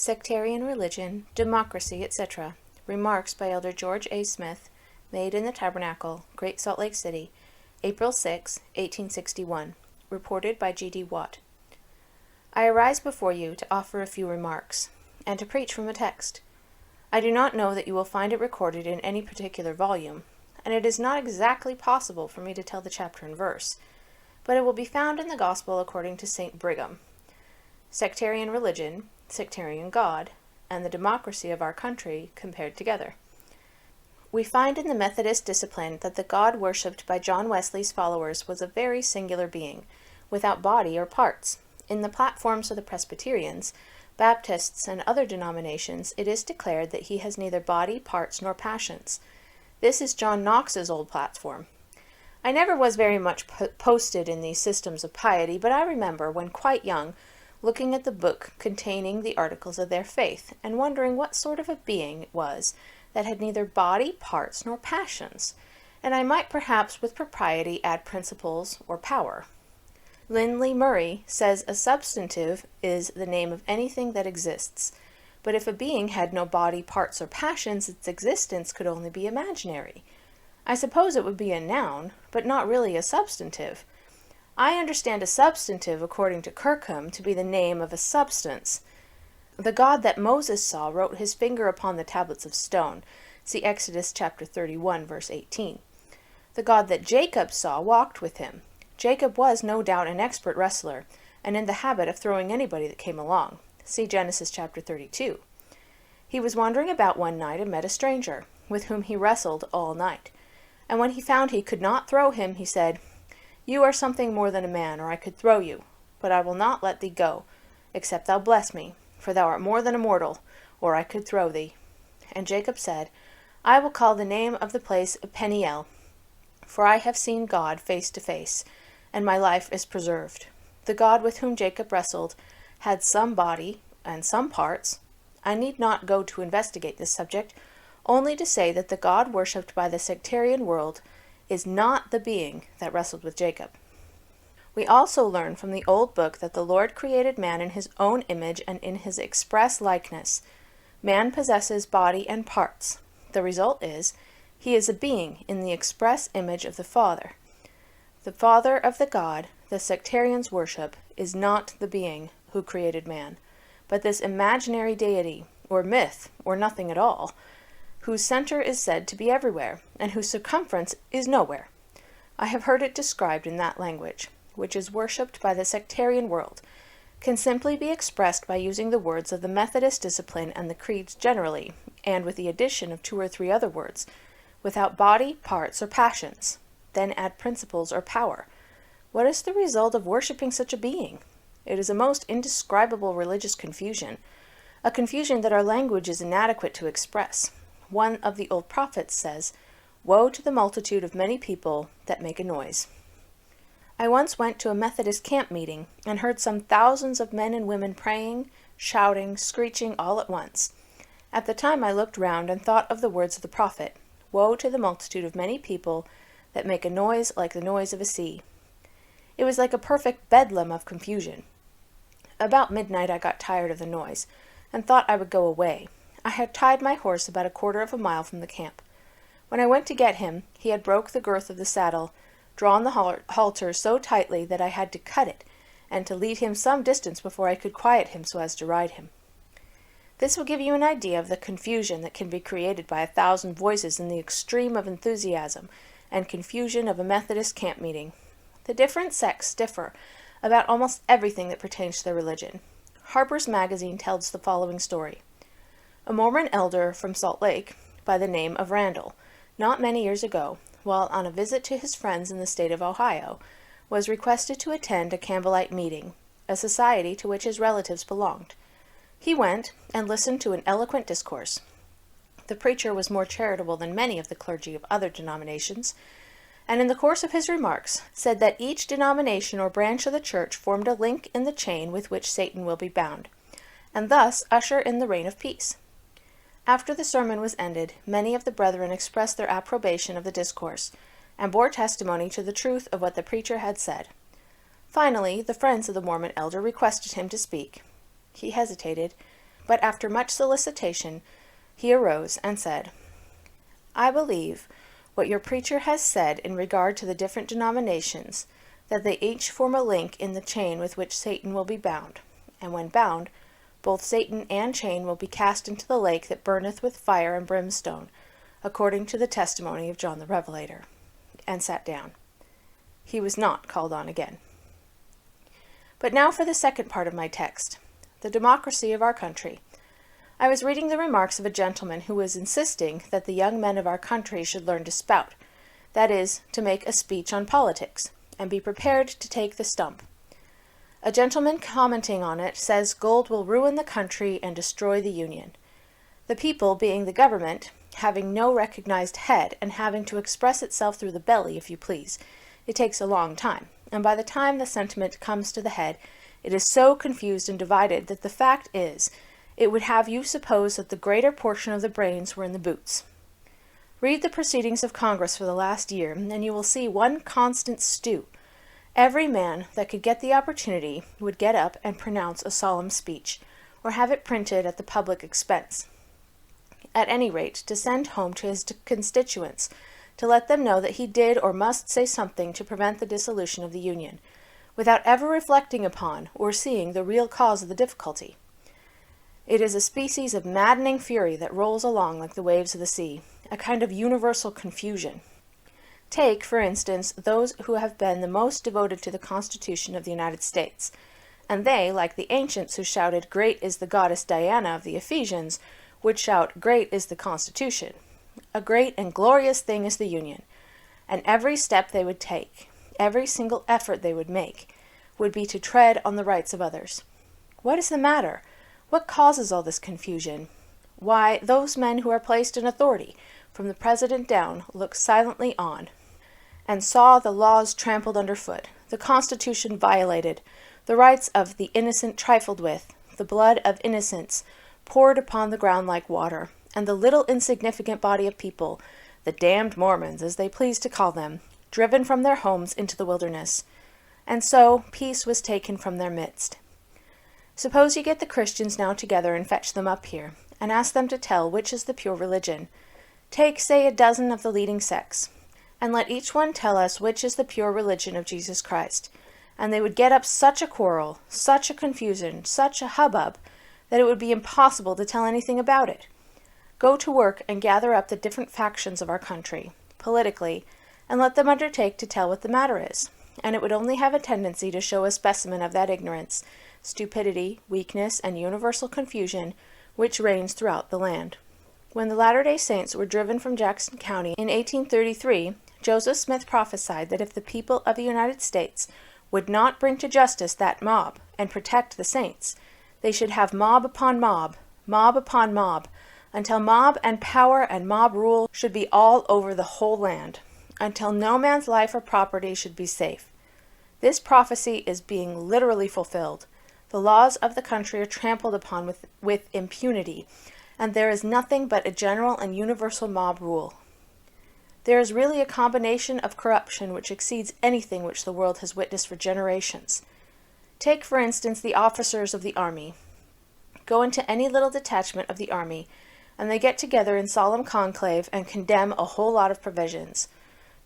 Sectarian Religion, Democracy, etc. Remarks by Elder George A. Smith, made in the Tabernacle, Great Salt Lake City, April 6, 1861. Reported by G.D. Watt. I arise before you to offer a few remarks, and to preach from a text. I do not know that you will find it recorded in any particular volume, and it is not exactly possible for me to tell the chapter and verse, but it will be found in the Gospel according to St. Brigham. Sectarian religion, sectarian God, and the democracy of our country compared together. We find in the Methodist discipline that the God worshipped by John Wesley's followers was a very singular being, without body or parts. In the platforms of the Presbyterians, Baptists, and other denominations, it is declared that he has neither body, parts, nor passions. This is John Knox's old platform. I never was very much posted in these systems of piety, but I remember, when quite young, looking at the book containing the articles of their faith, and wondering what sort of a being it was that had neither body, parts, nor passions, and I might perhaps with propriety add principles or power. Lindley Murray says a substantive is the name of anything that exists, but if a being had no body, parts, or passions, its existence could only be imaginary. I suppose it would be a noun, but not really a substantive. I understand a substantive, according to Quorum, to be the name of a substance. The God that Moses saw wrote his finger upon the tablets of stone. See Exodus chapter 31, verse 18. The God that Jacob saw walked with him. Jacob was no doubt an expert wrestler, and in the habit of throwing anybody that came along. See Genesis chapter 32. He was wandering about one night and met a stranger, with whom he wrestled all night. And when he found he could not throw him, he said, "You are something more than a man, or I could throw you. But I will not let thee go, except thou bless me, for thou art more than a mortal, or I could throw thee." And Jacob said, "I will call the name of the place Peniel, for I have seen God face to face, and my life is preserved." The God with whom Jacob wrestled had some body and some parts. I need not go to investigate this subject, only to say that the God worshipped by the sectarian world is not the being that wrestled with Jacob. We also learn from the old book that the Lord created man in his own image and in his express likeness. Man possesses body and parts. The result is, he is a being in the express image of the Father. The Father of the God the sectarians worship is not the being who created man, but this imaginary deity, or myth, or nothing at all, whose center is said to be everywhere, and whose circumference is nowhere. I have heard it described in that language, which is worshipped by the sectarian world, can simply be expressed by using the words of the Methodist discipline and the creeds generally, and with the addition of 2 or 3 other words, without body, parts, or passions. Then add principles or power. What is the result of worshipping such a being? It is a most indescribable religious confusion, a confusion that our language is inadequate to express. One of the old prophets says, "Woe to the multitude of many people that make a noise." I once went to a Methodist camp meeting and heard some thousands of men and women praying, shouting, screeching all at once. At the time I looked round and thought of the words of the prophet, "Woe to the multitude of many people that make a noise like the noise of a sea." It was like a perfect bedlam of confusion. About midnight I got tired of the noise, and thought I would go away. I had tied my horse about a quarter of a mile from the camp. When I went to get him, he had broke the girth of the saddle, drawn the halter so tightly that I had to cut it, and to lead him some distance before I could quiet him so as to ride him. This will give you an idea of the confusion that can be created by 1,000 voices in the extreme of enthusiasm and confusion of a Methodist camp meeting. The different sects differ about almost everything that pertains to their religion. Harper's Magazine tells the following story. A Mormon elder from Salt Lake, by the name of Randall, not many years ago, while on a visit to his friends in the state of Ohio, was requested to attend a Campbellite meeting, a society to which his relatives belonged. He went and listened to an eloquent discourse. The preacher was more charitable than many of the clergy of other denominations, and in the course of his remarks said that each denomination or branch of the church formed a link in the chain with which Satan will be bound, and thus usher in the reign of peace. After the sermon was ended, many of the brethren expressed their approbation of the discourse, and bore testimony to the truth of what the preacher had said. Finally, the friends of the Mormon elder requested him to speak. He hesitated, but after much solicitation, he arose and said, "I believe what your preacher has said in regard to the different denominations, that they each form a link in the chain with which Satan will be bound, and when bound, both Satan and chain will be cast into the lake that burneth with fire and brimstone, according to the testimony of John the Revelator," and sat down. He was not called on again. But now for the second part of my text, the democracy of our country. I was reading the remarks of a gentleman who was insisting that the young men of our country should learn to spout, that is, to make a speech on politics, and be prepared to take the stump. A gentleman commenting on it says gold will ruin the country and destroy the Union. The people, being the government, having no recognized head, and having to express itself through the belly, if you please, it takes a long time, and by the time the sentiment comes to the head, it is so confused and divided that the fact is, it would have you suppose that the greater portion of the brains were in the boots. Read the proceedings of Congress for the last year, and you will see one constant stew. Every man that could get the opportunity would get up and pronounce a solemn speech, or have it printed at the public expense. At any rate, to send home to his constituents, to let them know that he did or must say something to prevent the dissolution of the Union, without ever reflecting upon or seeing the real cause of the difficulty. It is a species of maddening fury that rolls along like the waves of the sea, a kind of universal confusion. Take, for instance, those who have been the most devoted to the Constitution of the United States, and they, like the ancients who shouted, "Great is the goddess Diana of the Ephesians," would shout, "Great is the Constitution." A great and glorious thing is the Union, and every step they would take, every single effort they would make, would be to tread on the rights of others. What is the matter? What causes all this confusion? Why, those men who are placed in authority, from the president down, look silently on, and saw the laws trampled underfoot, the Constitution violated, the rights of the innocent trifled with, the blood of innocents poured upon the ground like water, and the little insignificant body of people, the damned Mormons, as they please to call them, driven from their homes into the wilderness. And so peace was taken from their midst. Suppose you get the Christians now together and fetch them up here, and ask them to tell which is the pure religion. Take, say, a dozen of the leading sects, and let each one tell us which is the pure religion of Jesus Christ, and they would get up such a quarrel, such a confusion, such a hubbub, that it would be impossible to tell anything about it. Go to work and gather up the different factions of our country, politically, and let them undertake to tell what the matter is, and it would only have a tendency to show a specimen of that ignorance, stupidity, weakness, and universal confusion which reigns throughout the land. When the Latter-day Saints were driven from Jackson County in 1833, Joseph Smith prophesied that if the people of the United States would not bring to justice that mob and protect the saints, they should have mob upon mob, mob upon mob, until mob and power and mob rule should be all over the whole land, until no man's life or property should be safe. This prophecy is being literally fulfilled. The laws of the country are trampled upon with impunity, and there is nothing but a general and universal mob rule. There is really a combination of corruption which exceeds anything which the world has witnessed for generations. Take, for instance, the officers of the army. Go into any little detachment of the army, and they get together in solemn conclave and condemn a whole lot of provisions,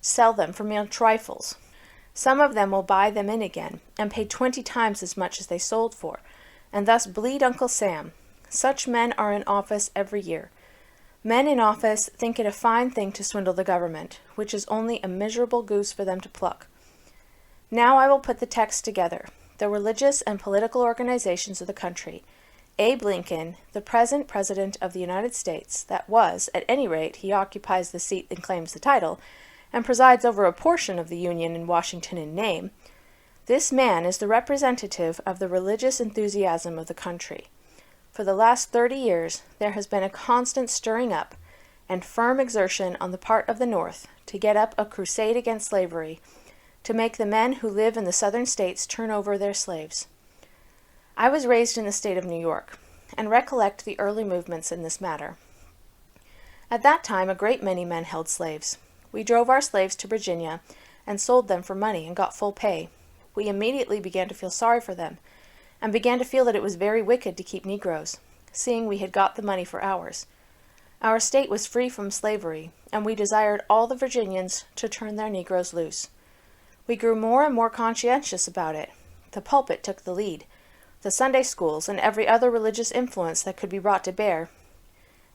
sell them for mere trifles. Some of them will buy them in again, and pay 20 times as much as they sold for, and thus bleed Uncle Sam. Such men are in office every year. Men in office think it a fine thing to swindle the government, which is only a miserable goose for them to pluck. Now I will put the text together. The religious and political organizations of the country. Abe Lincoln, the present President of the United States, that was, at any rate, he occupies the seat and claims the title, and presides over a portion of the Union in Washington in name. This man is the representative of the religious enthusiasm of the country. For the last 30 years, there has been a constant stirring up and firm exertion on the part of the North to get up a crusade against slavery, to make the men who live in the southern states turn over their slaves. I was raised in the state of New York, and recollect the early movements in this matter. At that time a great many men held slaves. We drove our slaves to Virginia, and sold them for money and got full pay. We immediately began to feel sorry for them, and began to feel that it was very wicked to keep Negroes. seeing we had got the money for ours. Our state was free from slavery, and we desired all the Virginians to turn their Negroes loose. We grew more and more conscientious about it. The pulpit took the lead, the Sunday schools, and every other religious influence that could be brought to bear.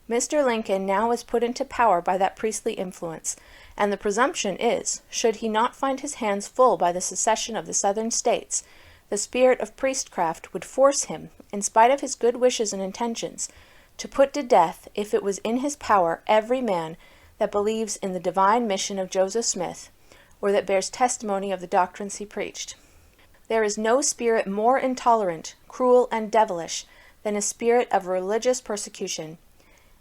Mr. Lincoln now is put into power by that priestly influence, and the presumption is, should he not find his hands full by the secession of the Southern states, the spirit of priestcraft would force him, in spite of his good wishes and intentions, to put to death, if it was in his power, every man that believes in the divine mission of Joseph Smith, or that bears testimony of the doctrines he preached. There is no spirit more intolerant, cruel, and devilish than a spirit of religious persecution.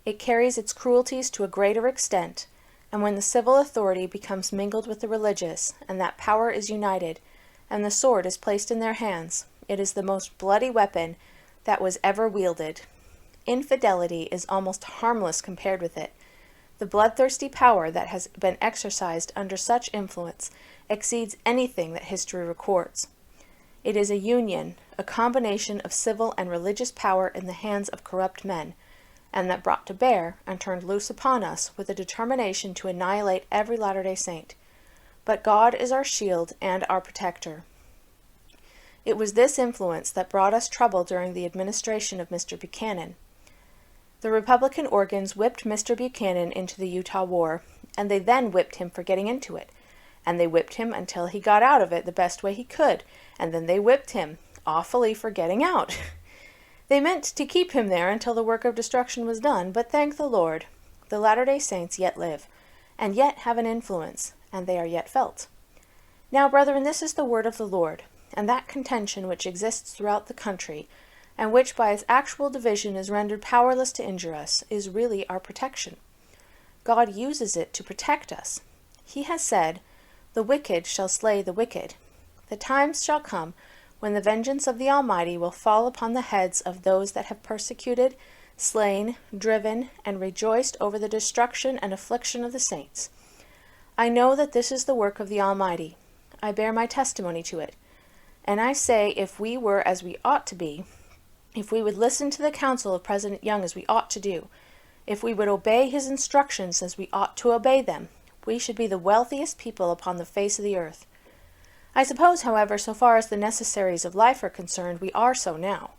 It carries its cruelties to a greater extent, and when the civil authority becomes mingled with the religious, and that power is united, and the sword is placed in their hands, it is the most bloody weapon that was ever wielded. Infidelity is almost harmless compared with it. The bloodthirsty power that has been exercised under such influence exceeds anything that history records. It is a union, a combination of civil and religious power in the hands of corrupt men, and that brought to bear and turned loose upon us with a determination to annihilate every Latter-day Saint. But God is our shield and our protector. It was this influence that brought us trouble during the administration of Mr. Buchanan. The Republican organs whipped Mr. Buchanan into the Utah War, and they then whipped him for getting into it. And they whipped him until he got out of it the best way he could, and then they whipped him awfully for getting out. They meant to keep him there until the work of destruction was done, but thank the Lord, the Latter-day Saints yet live, and yet have an influence, and they are yet felt. Now, brethren, this is the word of the Lord, and that contention which exists throughout the country, and which by its actual division is rendered powerless to injure us, is really our protection. God uses it to protect us. He has said, "The wicked shall slay the wicked." The times shall come when the vengeance of the Almighty will fall upon the heads of those that have persecuted, slain, driven, and rejoiced over the destruction and affliction of the saints. I know that this is the work of the Almighty. I bear my testimony to it. And I say, if we were as we ought to be, if we would listen to the counsel of President Young as we ought to do, if we would obey his instructions as we ought to obey them, we should be the wealthiest people upon the face of the earth. I suppose, however, so far as the necessaries of life are concerned, we are so now.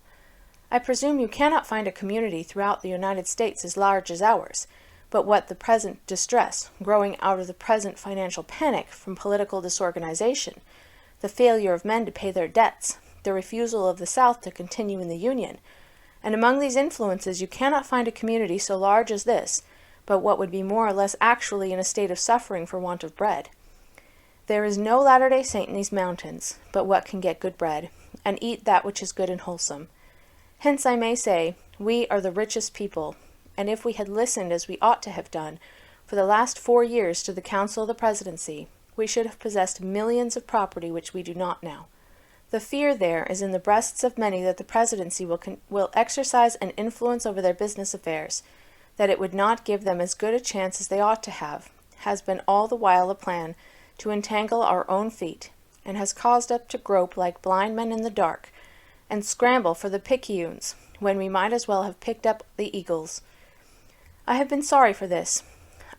I presume you cannot find a community throughout the United States as large as ours, but what the present distress, growing out of the present financial panic from political disorganization, the failure of men to pay their debts, the refusal of the South to continue in the Union, and among these influences you cannot find a community so large as this, but what would be more or less actually in a state of suffering for want of bread. There is no Latter-day Saint in these mountains, but what can get good bread, and eat that which is good and wholesome. Hence I may say, we are the richest people, and if we had listened as we ought to have done, for the last 4 years to the council of the presidency, we should have possessed millions of property which we do not now. The fear there is in the breasts of many that the presidency will exercise an influence over their business affairs, that it would not give them as good a chance as they ought to have, has been all the while a plan to entangle our own feet, and has caused us to grope like blind men in the dark, and scramble for the picayunes, when we might as well have picked up the eagles. I have been sorry for this.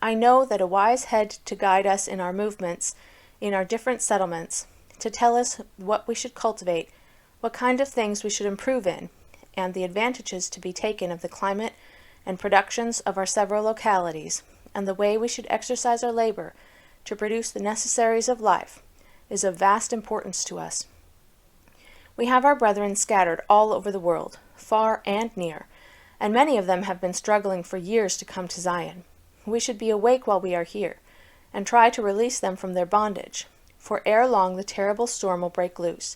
I know that a wise head to guide us in our movements, in our different settlements, to tell us what we should cultivate, what kind of things we should improve in, and the advantages to be taken of the climate and productions of our several localities, and the way we should exercise our labor to produce the necessaries of life, is of vast importance to us. We have our brethren scattered all over the world, far and near, and many of them have been struggling for years to come to Zion. We should be awake while we are here, and try to release them from their bondage, for ere long the terrible storm will break loose.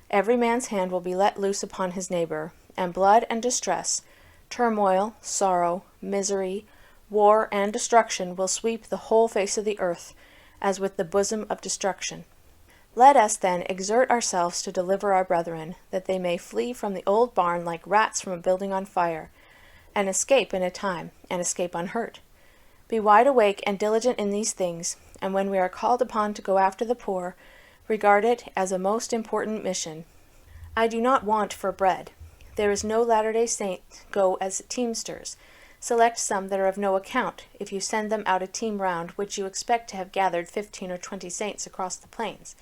Every man's hand will be let loose upon his neighbor, and blood and distress, turmoil, sorrow, misery, war, and destruction will sweep the whole face of the earth, as with the bosom of destruction. Let us, then, exert ourselves to deliver our brethren, that they may flee from the old barn like rats from a building on fire, and escape in a time, and escape unhurt. Be wide awake and diligent in these things, and when we are called upon to go after the poor, regard it as a most important mission. I do not want for bread. There is no Latter-day Saint go as teamsters. Select some that are of no account, if you send them out a team round which you expect to have gathered 15 or 20 saints across the plains.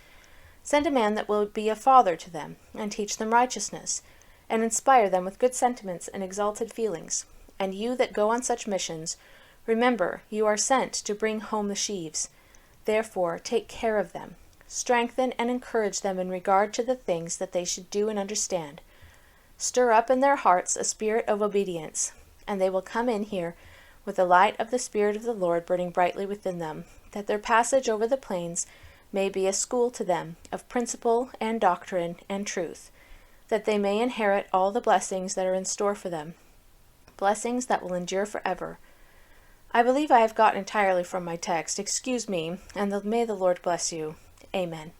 Send a man that will be a father to them, and teach them righteousness, and inspire them with good sentiments and exalted feelings. And you that go on such missions, remember you are sent to bring home the sheaves. Therefore take care of them. Strengthen and encourage them in regard to the things that they should do and understand. Stir up in their hearts a spirit of obedience, and they will come in here with the light of the Spirit of the Lord burning brightly within them, that their passage over the plains may be a school to them of principle and doctrine and truth, that they may inherit all the blessings that are in store for them, blessings that will endure forever. I believe I have gotten entirely from my text. Excuse me, and may the Lord bless you. Amen.